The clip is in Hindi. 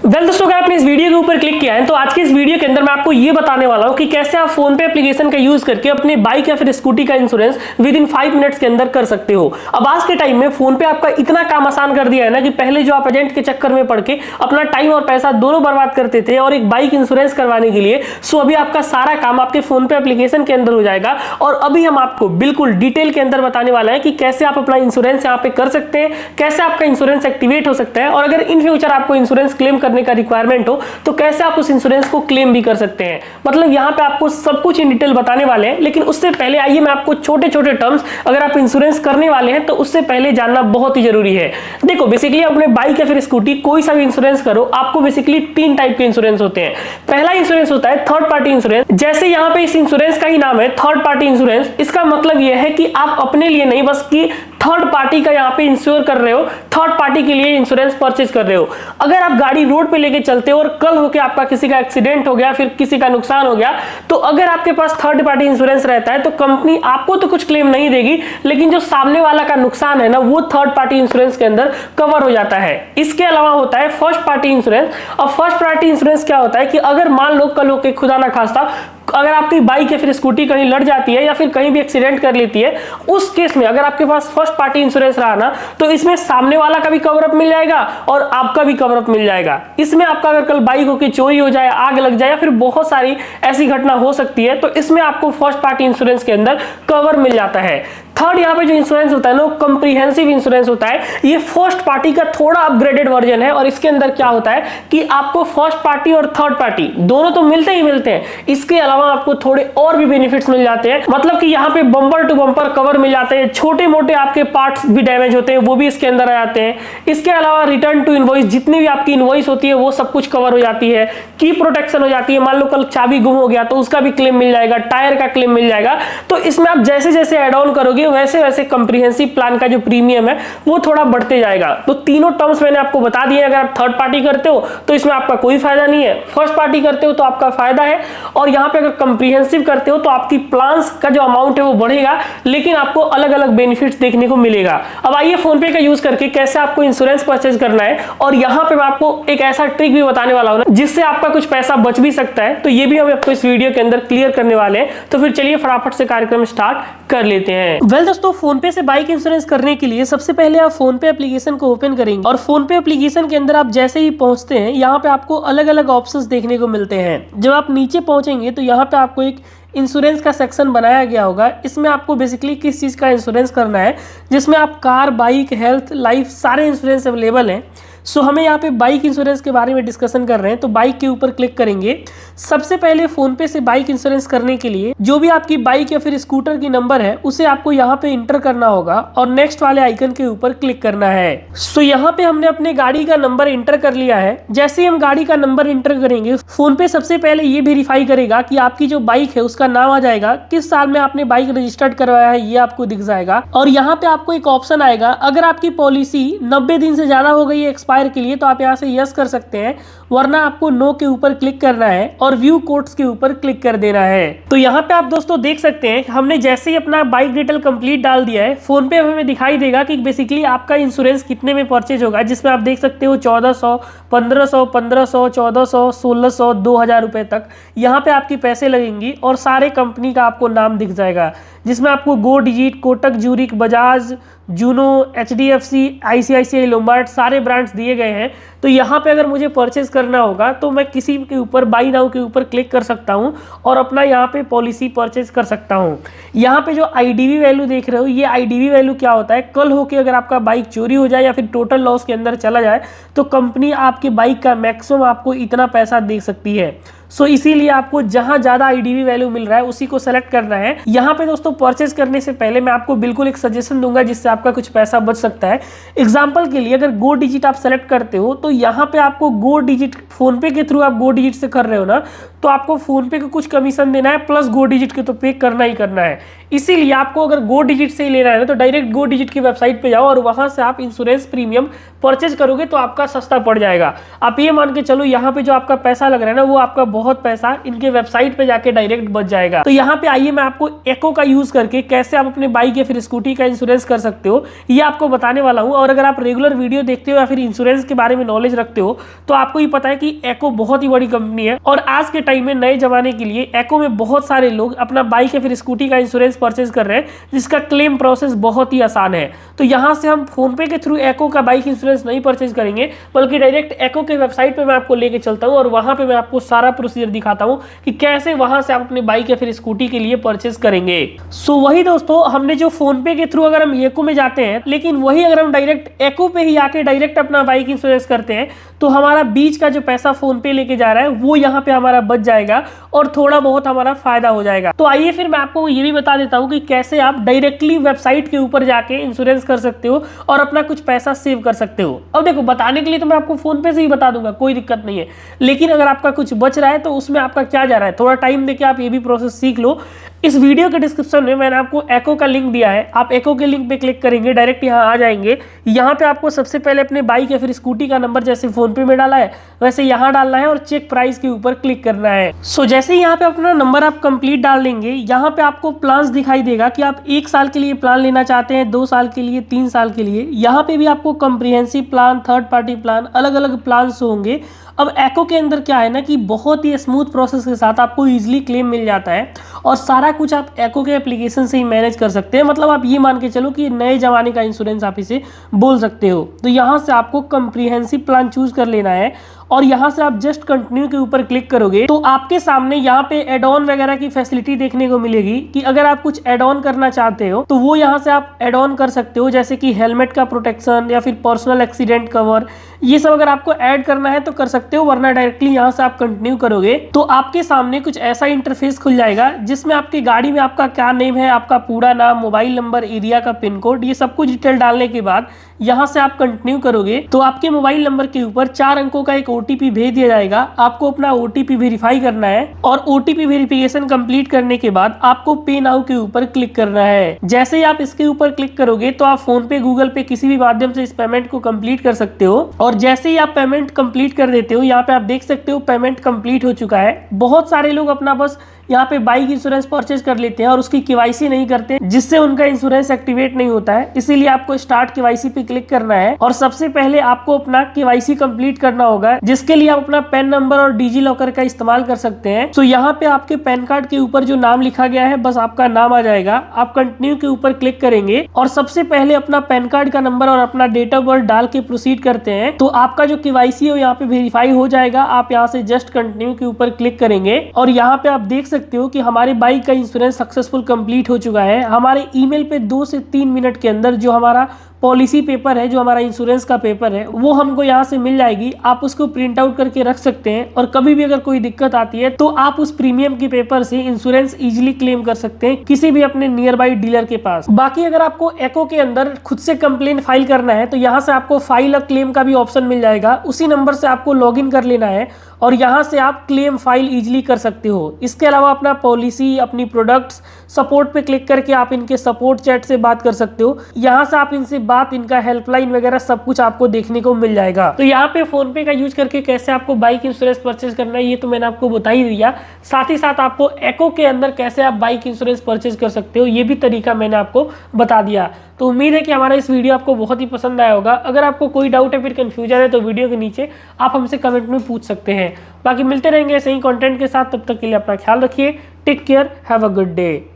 दोस्तों, अगर आपने इस वीडियो के ऊपर क्लिक किया है तो आज की इस वीडियो के अंदर मैं आपको ये बताने वाला हूं कि कैसे आप फोन पे एप्लीकेशन का यूज करके अपने बाइक या फिर स्कूटी का इंश्योरेंस विद इन 5 मिनट्स के अंदर कर सकते हो। अब आज के टाइम में फोन पे आपका इतना काम आसान कर दिया है ना कि पहले जो आप एजेंट के चक्कर में पड़ के अपना टाइम और पैसा दोनों बर्बाद करते थे और एक बाइक इंश्योरेंस करवाने के लिए, सो अभी आपका सारा काम आपके फोन पे एप्लीकेशन के अंदर हो जाएगा। और अभी हम आपको बिल्कुल डिटेल के अंदर बताने वाले हैं कि कैसे आप अपना इंश्योरेंस यहाँ पे कर सकते हैं, कैसे आपका इंश्योरेंस एक्टिवेट हो सकता है, और अगर इन फ्यूचर आपको इंश्योरेंस क्लेम करने का रिक्वायरमेंट हो तो कैसे आप उस इंश्योरेंस को क्लेम भी कर सकते हैं। मतलब यहाँ पे आपको सब कुछ इन डिटेल बताने वाले हैं। लेकिन उससे पहले आइए मैं आपको छोटे छोटे टर्म्स, अगर आप इंश्योरेंस करने वाले हैं तो उससे पहले जानना बहुत ही जरूरी है। देखो, बेसिकली अपने बाइक या फिर स्कूटी कोई सा भी इंश्योरेंस करो, आपको बेसिकली 3 टाइप के इंश्योरेंस होते हैं। पहला इंश्योरेंस होता है थर्ड पार्टी इंश्योरेंस। जैसे यहाँ पे इस इंश्योरेंस का ही नाम है थर्ड पार्टी इंश्योरेंस। इसका मतलब यह है कि आप अपने लिए नहीं, बस कि थर्ड पार्टी का यहाँ पे इंश्योर कर रहे हो, थर्ड पार्टी के लिए इंश्योरेंस परचेज कर रहे हो। अगर आप गाड़ी रोड पे लेके चलते हो और कल होके आपका किसी का एक्सीडेंट हो गया, फिर किसी का नुकसान हो गया, तो अगर आपके पास थर्ड पार्टी इंश्योरेंस रहता है तो कंपनी आपको तो कुछ क्लेम नहीं देगी, लेकिन जो सामने वाला का नुकसान है ना, वो थर्ड पार्टी इंश्योरेंस के अंदर कवर हो जाता है। इसके अलावा होता है फर्स्ट पार्टी इंश्योरेंस। और फर्स्ट पार्टी इंश्योरेंस क्या होता है कि अगर मान लो कल होके खुदा ना खास्ता अगर आपकी बाइक या फिर स्कूटी कहीं लड़ जाती है या फिर कहीं भी एक्सीडेंट कर लेती है, उस केस में अगर आपके पास फर्स्ट पार्टी इंश्योरेंस रहा ना, तो इसमें सामने वाला का भी कवरअप मिल जाएगा और आपका भी कवरअप मिल जाएगा। इसमें आपका अगर कल बाइक होकर चोरी हो जाए, आग लग जाए या फिर बहुत सारी ऐसी घटना हो सकती है, तो इसमें आपको फर्स्ट पार्टी इंश्योरेंस के अंदर कवर मिल जाता है। थर्ड यहाँ पे जो इंश्योरेंस होता है ना, कॉम्प्रिहेंसिव इंश्योरेंस होता है। ये फर्स्ट पार्टी का थोड़ा अपग्रेडेड वर्जन है। और इसके अंदर क्या होता है कि आपको फर्स्ट पार्टी और थर्ड पार्टी दोनों तो मिलते ही मिलते हैं, इसके अलावा आपको थोड़े और भी बेनिफिट्स मिल जाते हैं। मतलब कि यहाँ पे बम्पर टू बम्पर कवर मिल जाते हैं, छोटे मोटे आपके पार्ट्स भी डैमेज होते हैं वो भी इसके अंदर आ जाते हैं। इसके अलावा रिटर्न टू इनवॉइस, जितनी भी आपकी इनवॉइस होती है वो सब कुछ कवर हो जाती है। की प्रोटेक्शन हो जाती है, मान लो कल चाबी गुम हो गया तो उसका भी क्लेम मिल जाएगा, टायर का क्लेम मिल जाएगा। तो इसमें आप जैसे जैसे एड ऑन करोगे वैसे वैसे कॉम्प्रिहेंसिव प्लान का जो प्रीमियम है वो थोड़ा बढ़ते जाएगा। तो तीनों टर्म्स मैंने आपको बता दिए। अगर आप थर्ड पार्टी करते हो तो इसमें आपका कोई फायदा नहीं है, फर्स्ट पार्टी करते हो तो आपका फायदा है, और यहाँ पे अगर कॉम्प्रिहेंसिव करते हो तो आपकी प्लान्स का जो अमाउंट है वो बढ़ेगा, लेकिन आपको अलग अलग बेनिफिट्स देखने को मिलेगा। अब आइए फोन पे का यूज करके कैसे आपको इंश्योरेंस परचेज करना है, और यहाँ पे मैं आपको एक ऐसा ट्रिक भी बताने वाला हूँ जिससे आपका कुछ पैसा बच भी सकता है। तो ये भी हम आपको इस वीडियो के अंदर क्लियर करने वाले हैं। तो फिर चलिए फटाफट से कार्यक्रम स्टार्ट कर लेते हैं। वेल दोस्तों, फोन पे से बाइक इंश्योरेंस करने के लिए सबसे पहले आप फोन पे एप्लीकेशन को ओपन करेंगे, और फोन पे एप्लीकेशन के अंदर आप जैसे ही पहुंचते हैं यहाँ पे आपको अलग अलग ऑप्शंस देखने को मिलते हैं। जब आप नीचे पहुंचेंगे तो यहाँ पे आपको एक इंश्योरेंस का सेक्शन बनाया गया होगा। इसमें आपको बेसिकली किस चीज़ का इंश्योरेंस करना है, जिसमें आप कार, बाइक, हेल्थ, लाइफ सारे इंश्योरेंस अवेलेबल हैं। सो हमें यहाँ पे बाइक इंश्योरेंस के बारे में डिस्कशन कर रहे हैं, तो बाइक के ऊपर क्लिक करेंगे। सबसे पहले फोन पे से बाइक इंश्योरेंस करने के लिए जो भी आपकी बाइक या फिर स्कूटर की नंबर है उसे आपको यहाँ पे इंटर करना होगा और नेक्स्ट वाले आइकन के ऊपर क्लिक करना है। सो यहाँ पे हमने अपने गाड़ी का नंबर इंटर कर लिया है। जैसे ही हम गाड़ी का नंबर इंटर करेंगे, फोन पे सबसे पहले ये वेरीफाई करेगा कि आपकी जो बाइक है उसका नाम आ जाएगा, किस साल में आपने बाइक रजिस्टर्ड करवाया है ये आपको दिख जाएगा। और यहाँ पे आपको एक ऑप्शन आएगा, अगर आपकी पॉलिसी 90 दिन से ज्यादा हो गई है एक्सपायर के लिए तो आप यहाँ से यस कर सकते हैं, वरना आपको नो के ऊपर क्लिक करना है और व्यू कोड्स के ऊपर क्लिक कर देना है। तो यहाँ पे आप दोस्तों देख सकते हैं हमने जैसे ही अपना बाइक डिटेल कंप्लीट डाल दिया है, फोन पे हमें दिखाई देगा कि बेसिकली आपका इंश्योरेंस कितने में परचेज होगा, जिसमें आप देख सकते हो 1400, 1500, 1500, 1400, 1600, 2000 रुपए तक यहाँ पे आपकी पैसे लगेंगी। और सारे कंपनी का आपको नाम दिख जाएगा, जिसमें आपको Go Digit, Kotak, Zurich, Bajaj, Juno, HDFC, ICICI, Lombard सारे ब्रांड्स दिए गए हैं। तो यहाँ पे अगर मुझे परचेज करना होगा तो मैं किसी के ऊपर बाई नाउ के ऊपर क्लिक कर सकता हूँ और अपना यहाँ पे पॉलिसी परचेज कर सकता हूँ। यहाँ पे जो IDV वैल्यू देख रहे हो, ये IDV वैल्यू क्या होता है, कल होके अगर आपका बाइक चोरी हो जाए या फिर टोटल लॉस के अंदर चला जाए तो कंपनी आपके बाइक का मैक्सिमम आपको इतना पैसा दे सकती है। सो इसीलिए आपको जहां ज्यादा IDV वैल्यू मिल रहा है उसी को सेलेक्ट करना है। यहाँ पे दोस्तों परचेज करने से पहले मैं आपको बिल्कुल एक सजेशन दूंगा जिससे आपका कुछ पैसा बच सकता है। एग्जांपल के लिए अगर गो डिजिट आप सेलेक्ट करते हो तो यहाँ पे आपको गो डिजिट, फोन पे के थ्रू आप गो डिजिट से कर रहे हो ना, तो आपको फोन पे को कुछ कमीशन देना है, प्लस गो डिजिट के तो पे करना ही करना है। इसीलिए आपको अगर गो डिजिट से ही लेना है ना तो डायरेक्ट गो डिजिट की वेबसाइट पे जाओ और वहां से आप इंश्योरेंस प्रीमियम परचेज करोगे तो आपका सस्ता पड़ जाएगा। आप ये मान के चलो यहाँ पे जो आपका पैसा लग रहा है ना वो आपका बहुत पैसा इनके वेबसाइट पे जाके डायरेक्ट बच जाएगा। तो यहाँ पे आइए मैं आपको एको का यूज करके कैसे आप अपने बाइक या फिर स्कूटी का इंश्योरेंस कर सकते हो ये आपको बताने वाला हूँ। और अगर आप रेगुलर वीडियो देखते हो या फिर इंश्योरेंस के बारे में नॉलेज रखते हो तो आपको ये पता है कि एको बहुत ही बड़ी कंपनी है और आज के टाइम में नए जमाने के लिए एको में बहुत सारे लोग अपना बाइक या फिर स्कूटी का इंश्योरेंस परचेज कर रहे हैं जिसका क्लेम प्रोसेस बहुत ही आसान है। तो यहाँ से हम फोन पे के थ्रू एको का बाइक इंश्योरेंस नहीं परचेज करेंगे बल्कि डायरेक्ट एको के वेबसाइट पे मैं आपको लेके चलता हूँ और वहां पे मैं आपको सारा प्रोसीजर दिखाता हूँ कि कैसे वहां से आप अपने बाइक या फिर स्कूटी के लिए परचेज करेंगे। सो वही दोस्तों, हमने जो फोन पे के थ्रू अगर हम एको में जाते हैं लेकिन वही अगर हम डायरेक्ट एको पे ही आके डायरेक्ट अपना बाइक इंश्योरेंस करते हैं तो हमारा बीच का जो पैसा फोन पे लेके जा रहा है वो यहाँ पे हमारा बच जाएगा और थोड़ा बहुत हमारा फायदा हो जाएगा। तो आइए फिर मैं आपको ये भी बता देता हूँ कि कैसे आप डायरेक्टली वेबसाइट के ऊपर जाके इंश्योरेंस कर सकते हो और अपना कुछ पैसा सेव कर सकते हो। अब देखो, बताने के लिए तो मैं आपको फोन पे से ही बता दूंगा, कोई दिक्कत नहीं है, लेकिन अगर आपका कुछ बच रहा है तो उसमें आपका क्या जा रहा है, थोड़ा टाइम देके आप ये भी प्रोसेस सीख लो। इस वीडियो के डिस्क्रिप्शन में मैंने आपको एको का लिंक दिया है, आप एको के लिंक पे क्लिक करेंगे, डायरेक्ट यहाँ आ जाएंगे। यहाँ पे आपको सबसे पहले अपने बाइक या फिर स्कूटी का नंबर जैसे फोन पे में डाला है वैसे यहाँ डालना है और चेक प्राइस के ऊपर क्लिक करना है। सो जैसे ही यहाँ पे अपना नंबर आप कंप्लीट डाल देंगे, यहाँ पे आपको प्लान्स दिखाई देगा कि आप 1 साल के लिए प्लान लेना चाहते हैं, 2 साल के लिए, 3 साल के लिए। यहाँ पे भी आपको comprehensive plan, third party plan, अलग अलग प्लान होंगे। अब एको के अंदर क्या है ना कि बहुत ही स्मूथ प्रोसेस के साथ आपको इजीली क्लेम मिल जाता है और सारा कुछ आप एको के एप्लीकेशन से ही मैनेज कर सकते हैं। मतलब आप ये मान के चलो कि नए जमाने का इंश्योरेंस आप इसे बोल सकते हो। तो यहाँ से आपको कॉम्प्रिहेंसिव प्लान चूज कर लेना है और यहाँ से आप जस्ट कंटिन्यू के ऊपर क्लिक करोगे तो आपके सामने यहाँ पे एड ऑन वगैरह की फैसिलिटी देखने को मिलेगी कि अगर आप कुछ एड ऑन करना चाहते हो तो वो यहाँ से आप एड ऑन कर सकते हो, जैसे कि हेलमेट का प्रोटेक्शन या फिर पर्सनल एक्सीडेंट कवर, ये सब अगर आपको ऐड करना है तो कर सकते हो, वरना डायरेक्टली यहाँ से आप कंटिन्यू करोगे तो आपके सामने कुछ ऐसा इंटरफेस खुल जाएगा जिसमें आपकी गाड़ी में आपका क्या नेम है, आपका पूरा नाम, मोबाइल नंबर, एरिया का पिन कोड, ये सब कुछ डिटेल डालने के बाद यहाँ से आप कंटिन्यू करोगे तो आपके मोबाइल नंबर के ऊपर 4 अंकों का एक ओटीपी भेज दिया जाएगा। आपको अपना ओटीपी वेरीफाई करना है और ओटीपी वेरिफिकेशन कंप्लीट करने के बाद आपको पे नाउ के ऊपर क्लिक करना है। जैसे ही आप इसके ऊपर क्लिक करोगे तो आप फोन पे, गूगल पे, किसी भी माध्यम से इस पेमेंट को कंप्लीट कर सकते हो और जैसे ही आप पेमेंट कंप्लीट कर देते हो, यहाँ पे आप देख सकते हो पेमेंट कंप्लीट हो चुका है। बहुत सारे लोग अपना बस यहाँ पे बाइक इंश्योरेंस परचेज कर लेते हैं और उसकी केवाईसी नहीं करते, जिससे उनका इंश्योरेंस एक्टिवेट नहीं होता है। इसीलिए आपको स्टार्ट केवाईसी पे क्लिक करना है और सबसे पहले आपको अपना केवाईसी कंप्लीट करना होगा, जिसके लिए आप अपना पैन नंबर और डिजी लॉकर का इस्तेमाल कर सकते हैं। तो यहाँ पे आपके पैन कार्ड के ऊपर जो नाम लिखा गया है बस आपका नाम आ जाएगा। आप कंटिन्यू के ऊपर क्लिक करेंगे और सबसे पहले अपना पैन कार्ड का नंबर और अपना डेट ऑफ बर्थ डाल के प्रोसीड करते हैं तो आपका जो केवाईसी है यहाँ पे वेरीफाई हो जाएगा। आप यहाँ से जस्ट कंटिन्यू के ऊपर क्लिक करेंगे और यहाँ पे आप देख सकते हो कि हमारे बाइक का इंश्योरेंस सक्सेसफुल कंप्लीट हो चुका है। हमारे ईमेल पे 2 से 3 मिनट के अंदर जो हमारा पॉलिसी पेपर है, जो हमारा इंश्योरेंस का पेपर है, वो हमको यहाँ से मिल जाएगी। आप उसको प्रिंट आउट करके रख सकते हैं और कभी भी अगर कोई दिक्कत आती है तो आप उस प्रीमियम के पेपर से इंश्योरेंस इजीली क्लेम कर सकते हैं किसी भी अपने नियर बाई डीलर के पास। बाकी अगर आपको एको के अंदर खुद से कंप्लेन फाइल करना है तो यहाँ से आपको फाइल अ क्लेम का भी ऑप्शन मिल जाएगा। उसी नंबर से आपको लॉगिन कर लेना है और यहाँ से आप क्लेम फाइल इजीली कर सकते हो। इसके अलावा अपना पॉलिसी, अपनी प्रोडक्ट्स, सपोर्ट पे क्लिक करके आप इनके सपोर्ट चैट से बात कर सकते हो। यहाँ से आप इनसे बात, इनका हेल्पलाइन वगैरह सब कुछ आपको देखने को मिल जाएगा। तो यहाँ पे फोन पे का यूज करके कैसे आपको बाइक इंश्योरेंस परचेज करना है ये तो मैंने आपको बता ही दिया। साथ ही साथ आपको एको के अंदर कैसे आप बाइक इंश्योरेंस परचेज कर सकते हो ये भी तरीका मैंने आपको बता दिया। तो उम्मीद है कि हमारा इस वीडियो आपको बहुत ही पसंद आया होगा। अगर आपको कोई डाउट है, फिर कंफ्यूजन है तो वीडियो के नीचे आप हमसे कमेंट में पूछ सकते हैं। बाकी मिलते रहेंगे ऐसे ही कंटेंट के साथ, तब तक के लिए अपना ख्याल रखिए। Take care, have a good day.